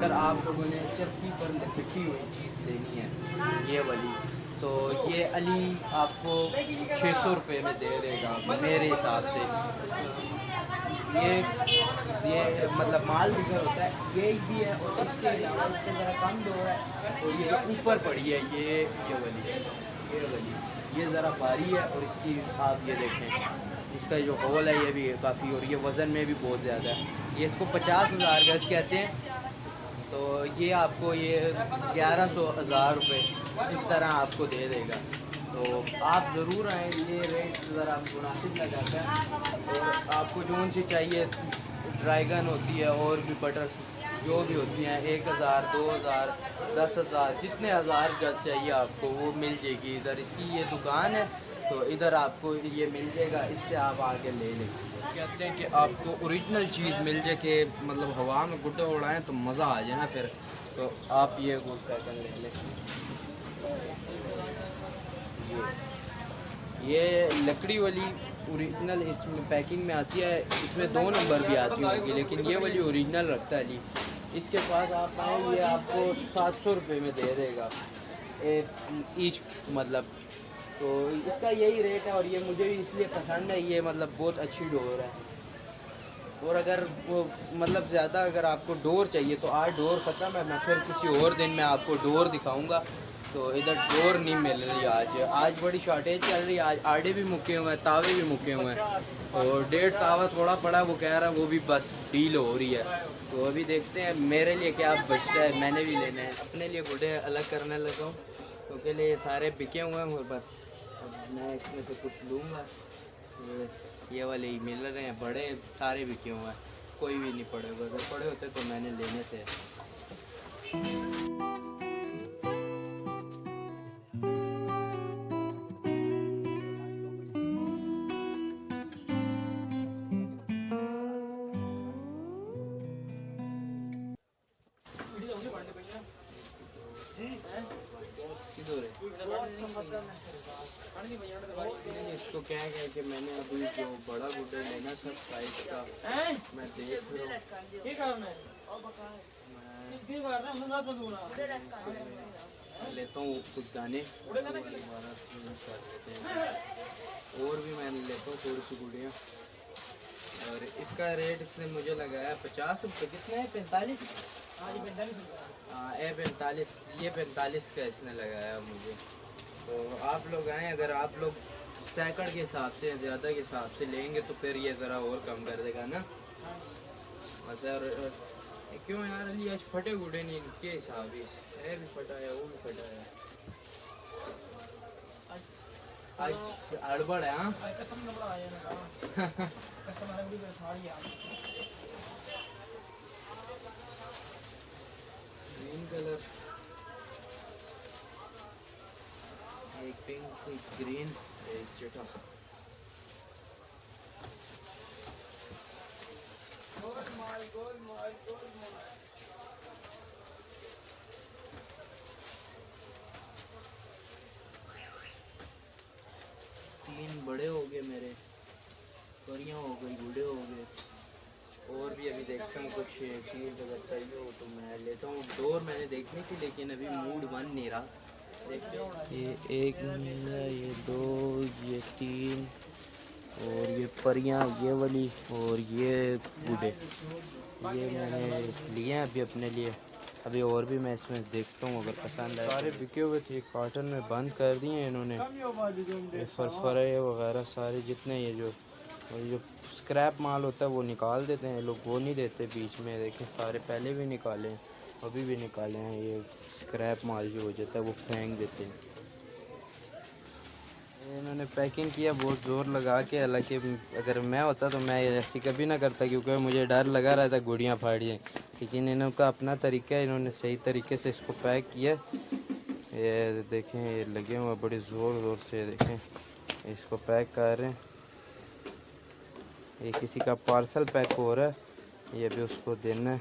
अगर आप लोगों ने चक्की पर पिटी हुई चीज़ लेनी है ये वाली, तो ये अली आपको 600 रुपये में दे देगा मेरे हिसाब से। ये मतलब माल बिगर होता है ये भी है, और इसके अलावा इसके ज़रा कम दो है। और ये जो ऊपर पड़ी है ये वाली ये ज़रा भारी है, और इसकी आप ये देखें इसका जो होल है ये भी काफ़ी, और ये वज़न में भी बहुत ज़्यादा है। ये इसको 50,000 गज कहते हैं। तो ये आपको ये 1100 हज़ार रुपये इस तरह आपको दे देगा। तो आप ज़रूर आएँ, ये रेट ज़रा मुनासिब लगाता है। और आपको जो सी चाहिए ड्रैगन होती है और भी बटर जो भी होती हैं 1000 2000 10,000 जितने हज़ार गज चाहिए आपको वो मिल जाएगी। इधर इसकी ये दुकान है, तो इधर आपको ये मिल जाएगा, इससे आप आके ले लें। कहते हैं कि आपको ओरिजिनल चीज़ मिल जाए कि मतलब हवा में गुड्डे उड़ाएं तो मज़ा आ जाए ना फिर, तो आप ये गुड पैटर्न ले लें। ये लकड़ी वाली ओरिजिनल इसमें पैकिंग में आती है, इसमें 2 नंबर भी आती होगी, लेकिन ये वाली ओरिजिनल रखता है अली। इसके पास आप आए, ये आपको 700 रुपये में दे देगा ईच मतलब। तो इसका यही रेट है, और ये मुझे भी इसलिए पसंद है, ये मतलब बहुत अच्छी डोर है। और अगर वो मतलब ज़्यादा अगर आपको डोर चाहिए तो आज डोर ख़त्म है, मैं फिर किसी और दिन में आपको डोर दिखाऊंगा। तो इधर डोर नहीं मिल रही आज बड़ी शॉर्टेज चल रही है। आज आड़े भी मुके हुए हैं, तावे भी मुके हुए हैं, और 1.5 तावा थोड़ा पड़ा, वो कह रहा है वो भी बस डील हो रही है। तो अभी देखते हैं मेरे लिए क्या बचता है, मैंने भी लेना है। अपने लिए गुड्डे अलग करने लगा हूँ, तो के लिए सारे बिके हुए हैं, और बस मैं इसमें से कुछ लूँगा। ये वाले ही मिल रहे हैं, बड़े सारे बिके हुए हैं, कोई भी नहीं पड़े हुए। अगर पड़े होते तो मैंने लेने थे। किधर है इसको क्या है कि मैंने अभी जो बड़ा गुड्डा लेना था साइज का, मैं देख रहा हूँ, मैं लेता हूँ कुछ दाने कर लेते हैं, और भी मैं लेता हूँ थोड़ी सी गुड़ियाँ। और इसका रेट इसने मुझे लगाया 50 रुपये। कितने है? 45। हाँ ये 45, ये 45 का इसने लगाया मुझे। तो आप लोग आएँ, अगर आप लोग सैकड़ के हिसाब से ज़्यादा के हिसाब से लेंगे तो फिर ये ज़रा और कम कर देगा ना। अच्छा, और क्यों यार अली आज फटे गुडे नहीं के हिसाब है, भी फटा है वो भी फटा है, आज हड़बड़ है। हाँ ग्रीन कलर, एक पिंक, एक ग्रीन, एक चिटा। तीन बड़े हो गए मेरे, परियां हो गई, बूढ़े हो गए। और भी अभी देखता हूँ कुछ चीज़ अगर चाहिए हो तो मैं लेता हूँ। डोर मैंने देखनी थी लेकिन अभी मूड बन नहीं रहा। देखते हैं, ये एक मिला, ये 2, ये 3, और ये परियां ये वाली, और ये बूढ़े, ये मैंने लिए हैं अभी अपने लिए। अभी और भी मैं इसमें देखता हूँ अगर पसंद आए। सारे बिके हुए थे, कार्टन में बंद कर दिए हैं इन्होंने। ये फरफरे वगैरह सारे जितने ये जो स्क्रैप माल होता है वो निकाल देते हैं लोग, वो नहीं देते बीच में। देखें सारे पहले भी निकाले हैं, अभी भी निकाले हैं। ये स्क्रैप माल जो हो जाता है वो फेंक देते हैं। इन्होंने पैकिंग किया बहुत ज़ोर लगा के, हालांकि अगर मैं होता तो मैं ऐसी कभी ना करता, क्योंकि मुझे डर लगा रहा था गुड़ियाँ फाड़ जाएँ। लेकिन इनका अपना तरीका है, इन्होंने सही तरीके से इसको पैक किया। ये देखें ये लगे हुए बड़े ज़ोर से, देखें इसको पैक कर रहे हैं। ये किसी का पार्सल पैक हो रहा है, ये भी उसको देना है।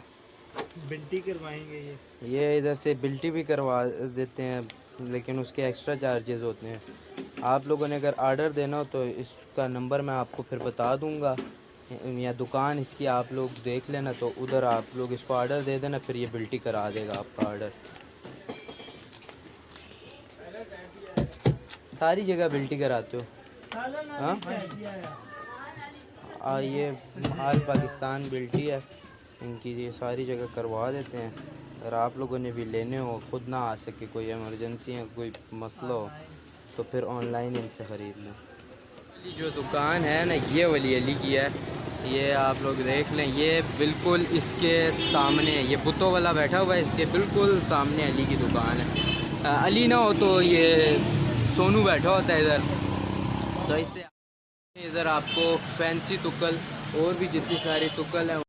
बिल्टी करवाएंगे ये इधर से बिल्टी भी करवा देते हैं, लेकिन उसके एक्स्ट्रा चार्जेस होते हैं। आप लोगों ने अगर आर्डर देना हो तो इसका नंबर मैं आपको फिर बता दूंगा, या दुकान इसकी आप लोग देख लेना, तो उधर आप लोग इसको ऑर्डर दे देना, फिर ये बिल्टी करा देगा आपका ऑर्डर। सारी जगह बिल्टी कराते हो? हाँ, ये आल पाकिस्तान बिल्टी है इनकी, ये सारी जगह करवा देते हैं। अगर आप लोगों ने भी लेने हो, ख़ुद ना आ सके, कोई इमरजेंसी है, कोई मसला हो, तो फिर ऑनलाइन इनसे ख़रीद लें। जो दुकान है ना, ये वाली अली की है, ये आप लोग देख लें, ये बिल्कुल इसके सामने, ये बुतों वाला बैठा हुआ है, इसके बिल्कुल सामने अली की दुकान है। अली ना हो तो ये सोनू बैठा होता है इधर, तो इससे इधर आपको फैंसी तुक्कल और भी जितनी सारी तुक्कल हैं